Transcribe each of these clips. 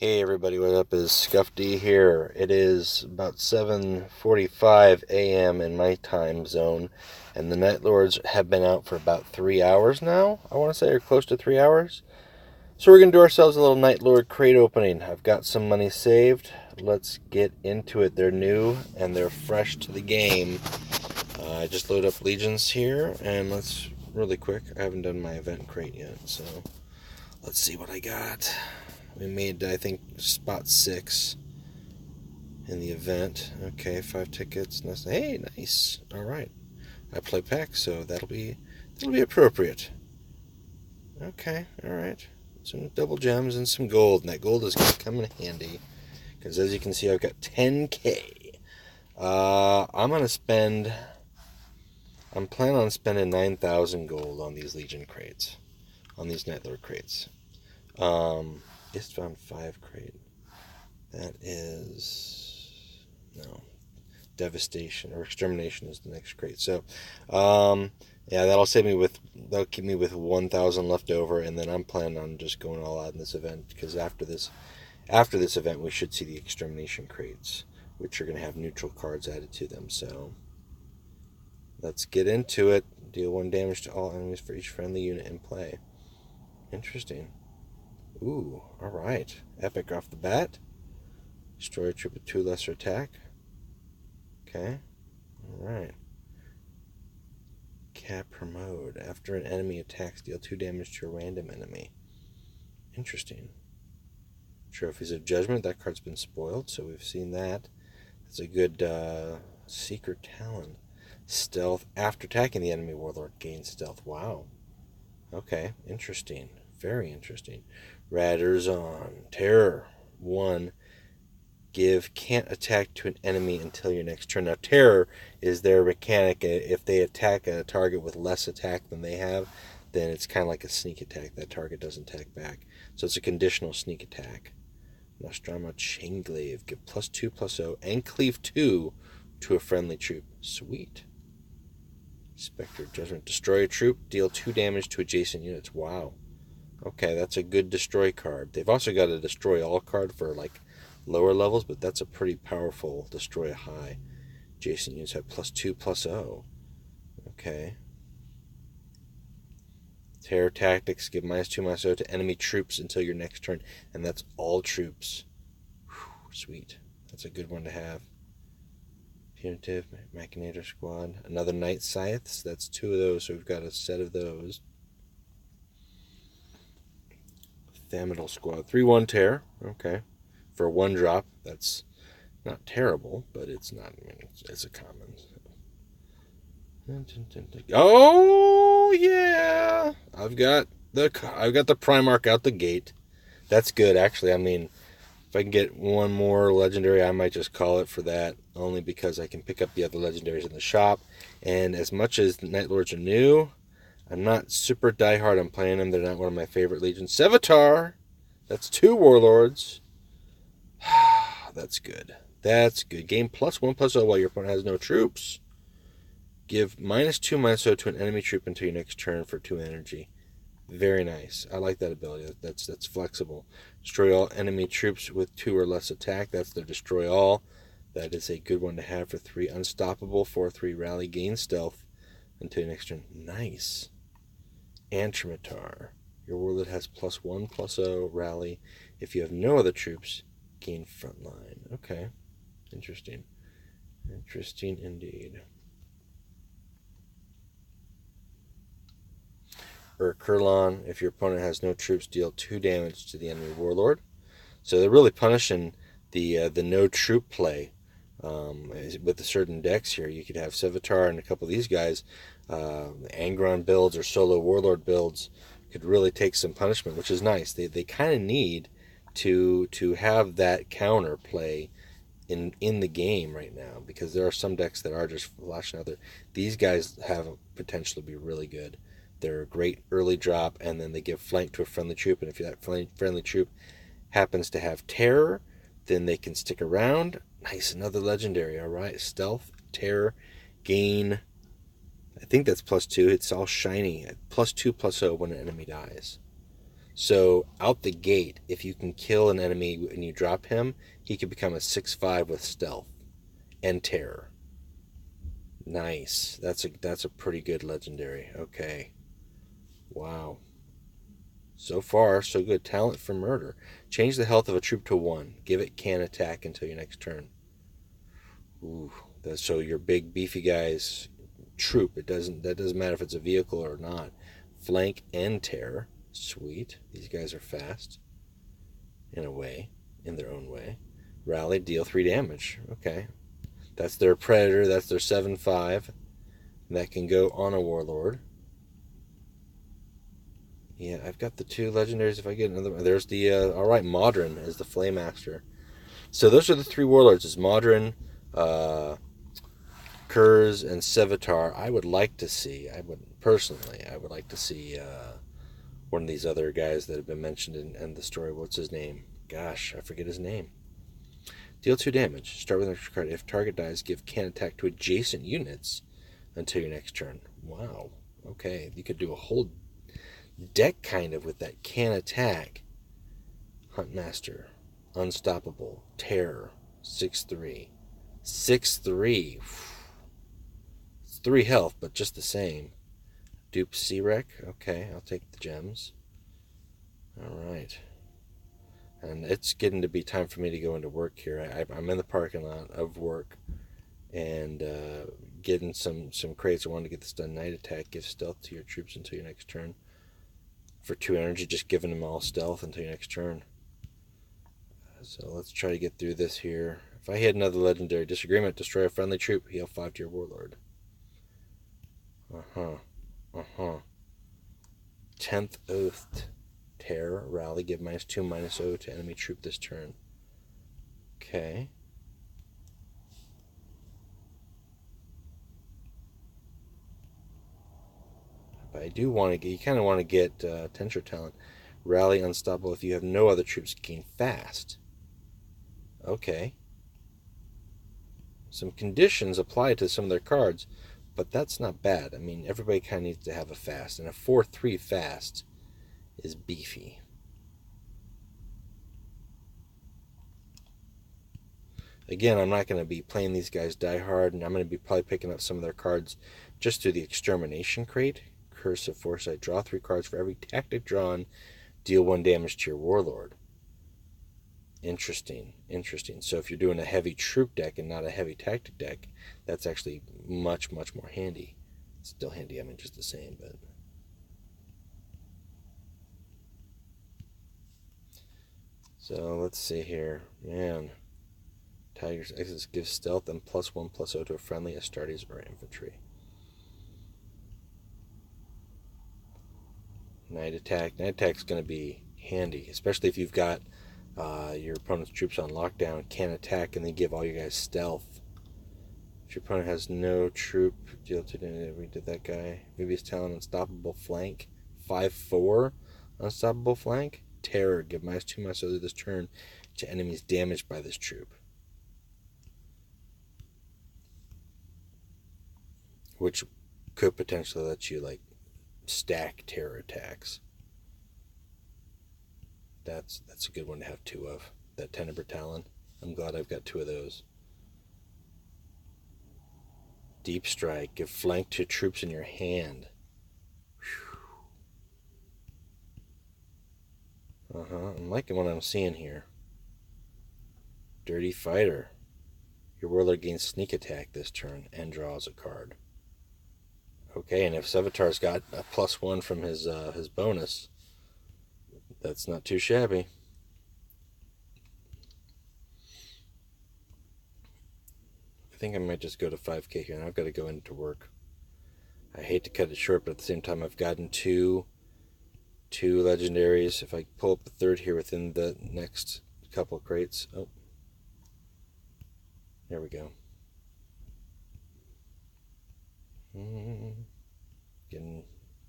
Hey everybody, what up? Is Scuff D here. It is about 7:45 a.m. in my time zone, and the Night Lords have been out for about 3 hours now. I want to say, or close to 3 hours. So we're going to do ourselves a little Night Lord crate opening. I've got some money saved. Let's get into it. They're new and they're fresh to the game. I just load up Legions here, and let's really quick. I haven't done my event crate yet, so let's see what I got. We made, I think, spot 6 in the event. Okay, 5 tickets. Hey, nice. All right. I play packs, so that'll be appropriate. Okay, all right. Some double gems and some gold, and that gold is going to come in handy because, as you can see, I've got 10K. I'm planning on spending 9,000 gold on these Legion crates, on these Nightlord crates. Just found 5 crate. That is no devastation or extermination is the next crate. So, yeah, that'll keep me with 1,000 left over, and then I'm planning on just going all out in this event because after this event we should see the extermination crates, which are going to have neutral cards added to them. So let's get into it. Deal 1 damage to all enemies for each friendly unit in play. Interesting. Ooh, alright. Epic off the bat. Destroy a troop with 2 lesser attack. Okay. Alright. Capper mode. After an enemy attacks, deal 2 damage to a random enemy. Interesting. Trophies of Judgment. That card's been spoiled, so we've seen that. That's a good Secret Talent. Stealth. After attacking the enemy warlord, gains stealth. Wow. Okay. Interesting. Very interesting. Radders on. Terror. 1. Give can't attack to an enemy until your next turn. Now, Terror is their mechanic. If they attack a target with less attack than they have, then it's kind of like a sneak attack. That target doesn't attack back. So it's a conditional sneak attack. Nostromo Chainglaive. Give +2/+0 and cleave 2 to a friendly troop. Sweet. Spectre Judgment. Destroy a troop. Deal 2 damage to adjacent units. Wow. Okay, that's a good destroy card. They've also got a destroy all card for like lower levels, but that's a pretty powerful destroy high. Adjacent units have +2/+0. Okay. Terror Tactics. Give -2/-0 to enemy troops until your next turn, and that's all troops. Whew, sweet. That's a good one to have. Punitive Machinator Squad. Another Night Scythes. That's 2 of those, so we've got a set of those. Thamidal Squad. 3/1 Terror. Okay. For 1 drop, that's not terrible, but it's not. I mean, it's a common. Oh yeah, I've got the Primarch out the gate. That's good, actually. I mean, if I can get 1 more legendary, I might just call it for that. Only because I can pick up the other legendaries in the shop. And as much as the Night Lords are new, I'm not super diehard on playing them. They're not one of my favorite legions. Sevatar. That's 2 warlords. That's good. That's good. Gain +1/+0 while your opponent has no troops. Give -2/-0 to an enemy troop until your next turn for 2 energy. Very nice. I like that ability. That's flexible. Destroy all enemy troops with 2 or less attack. That's the destroy all. That is a good one to have for 3. Unstoppable. 4/3 rally. Gain stealth until your next turn. Nice. Antrimitar. Your warlord has +1/+0 rally. If you have no other troops, gain frontline. Okay. Interesting. Interesting indeed. Kurlan. If your opponent has no troops, deal 2 damage to the enemy warlord. So they're really punishing the no troop play with the certain decks here. You could have Sevatar and a couple of these guys, Angron builds or solo warlord builds, could really take some punishment, which is nice. They kind of need to have that counter play in the game right now, because there are some decks that are just flashing out there. These guys have potential to be really good. They're a great early drop, and then they give flank to a friendly troop, and if that friendly troop happens to have terror, then they can stick around. Nice, another legendary. All right, stealth, terror, gain. I think that's +2. It's all shiny. +2/+0 when an enemy dies. So out the gate, if you can kill an enemy and you drop him, he can become a 6/5 with stealth and terror. Nice. That's a pretty good legendary. Okay. Wow. So far, so good. Talent for murder. Change the health of a troop to 1. Give it can attack until your next turn. Ooh. So your big beefy guy's troop. That doesn't matter if it's a vehicle or not. Flank and terror. Sweet. These guys are fast. In a way. In their own way. Rally, deal 3 damage. Okay. That's their predator. That's their 7/5. That can go on a warlord. Yeah, I've got the 2 legendaries. If I get another one, there's the alright, Modern as the Flaymaster. So those are the 3 warlords. It's Modern, Kurz, and Sevatar. I would like to see. I would like to see one of these other guys that have been mentioned in the story. What's his name? Gosh, I forget his name. Deal 2 damage. Start with an extra card. If target dies, give can attack to adjacent units until your next turn. Wow. Okay, you could do a whole deck kind of with that can attack. Huntmaster, Unstoppable, Terror, 6/3. 6/3. It's 3 health, but just the same. Dupe Searek. Okay, I'll take the gems. Alright. And it's getting to be time for me to go into work here. I'm in the parking lot of work and getting some crates. I wanted to get this done. Night attack. Give stealth to your troops until your next turn. For 2 energy, just giving them all stealth until your next turn. So let's try to get through this here. If I hit another legendary, disagreement, destroy a friendly troop, heal 5 to your warlord. 10th Oath. Terror, rally, give -2/-0 to enemy troop this turn. Okay. But I do want to get, you kind of want to get Tensure Talent. Rally, Unstoppable, if you have no other troops, gain fast. Okay. Some conditions apply to some of their cards, but that's not bad. I mean, everybody kind of needs to have a fast, and a 4/3 fast is beefy. Again, I'm not going to be playing these guys die hard, and I'm going to be probably picking up some of their cards just through the Extermination crate. Curse of Foresight. Draw 3 cards for every tactic drawn. Deal 1 damage to your warlord. Interesting. So if you're doing a heavy troop deck and not a heavy tactic deck, that's actually much, much more handy. It's still handy, I mean, just the same, but... So let's see here. Man. Tiger's Exodus gives stealth and +1/+0 to a friendly, Astartes, or infantry. Night attack. Night attack is going to be handy, especially if you've got your opponent's troops on lockdown, can attack, and then give all you guys stealth. If your opponent has no troop, deal 2 damage. We did that guy. Maybe his talent, Unstoppable Flank. 5/4 Unstoppable Flank. Terror. Give -2/-0 this turn to enemies damaged by this troop. Which could potentially let you, like, stack terror attacks. That's a good one to have 2 of. That Tenebrae Talon. I'm glad I've got 2 of those. Deep Strike. Give flank to troops in your hand. I'm liking what I'm seeing here. Dirty Fighter. Your warlord gains sneak attack this turn and draws a card. Okay, and if Sevatar's got a +1 from his bonus, that's not too shabby. I think I might just go to 5K here, and I've got to go into work. I hate to cut it short, but at the same time, I've gotten two legendaries. If I pull up the 3rd here within the next couple crates. Oh, there we go. Getting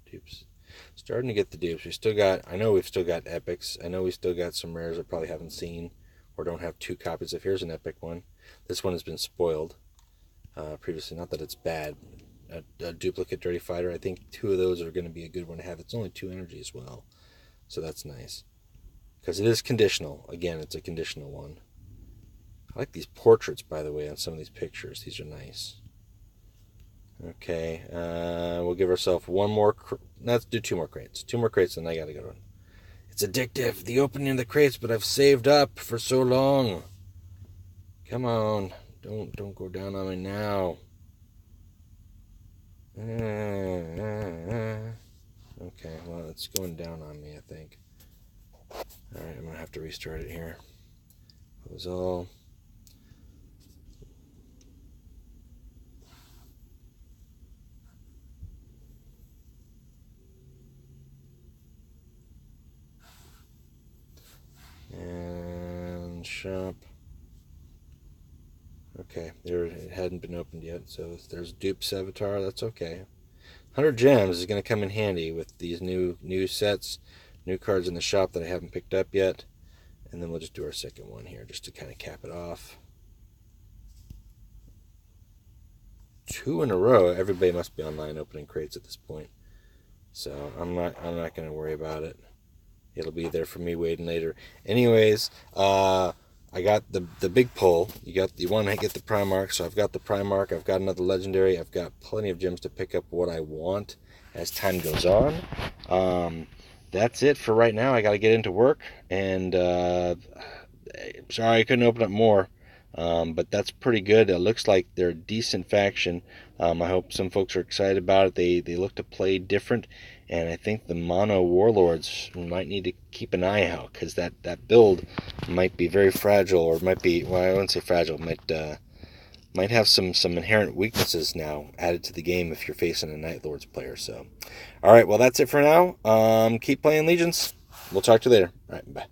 dupes. Starting to get the dupes. I know we've still got epics. I know we still got some rares I probably haven't seen or don't have 2 copies of. Here's an epic one. This one has been spoiled previously. Not that it's bad. A duplicate Dirty Fighter. I think 2 of those are going to be a good one to have. It's only 2 energy as well. So that's nice. Because it is conditional. Again, it's a conditional one. I like these portraits, by the way, on some of these pictures. These are nice. Okay, we'll give ourselves one more. Let's do 2 more crates. 2 more crates, and I gotta go. It's addictive, the opening of the crates, but I've saved up for so long. Come on, don't go down on me now. Okay, well, it's going down on me, I think. All right, I'm gonna have to restart it here. It was all. And shop. Okay, there, it hadn't been opened yet, so if there's dupe Savitar, that's okay. 100 gems is going to come in handy with these new sets, new cards in the shop that I haven't picked up yet. And then we'll just do our second one here just to kind of cap it off. 2 in a row. Everybody must be online opening crates at this point. So I'm not going to worry about it. It'll be there for me waiting later. Anyways, I got the big pull. You want to get the Primarch, so I've got the Primarch. I've got another Legendary. I've got plenty of gems to pick up what I want as time goes on. That's it for right now. I got to get into work, and sorry I couldn't open up more, but that's pretty good. It looks like they're a decent faction. I hope some folks are excited about it. They look to play different, and I think the mono warlords might need to keep an eye out, because that build might be very fragile, or might be, well, I wouldn't say fragile, might have some inherent weaknesses now added to the game if you're facing a Night Lords player. So, all right, well, that's it for now. Keep playing Legions. We'll talk to you later. All right, bye.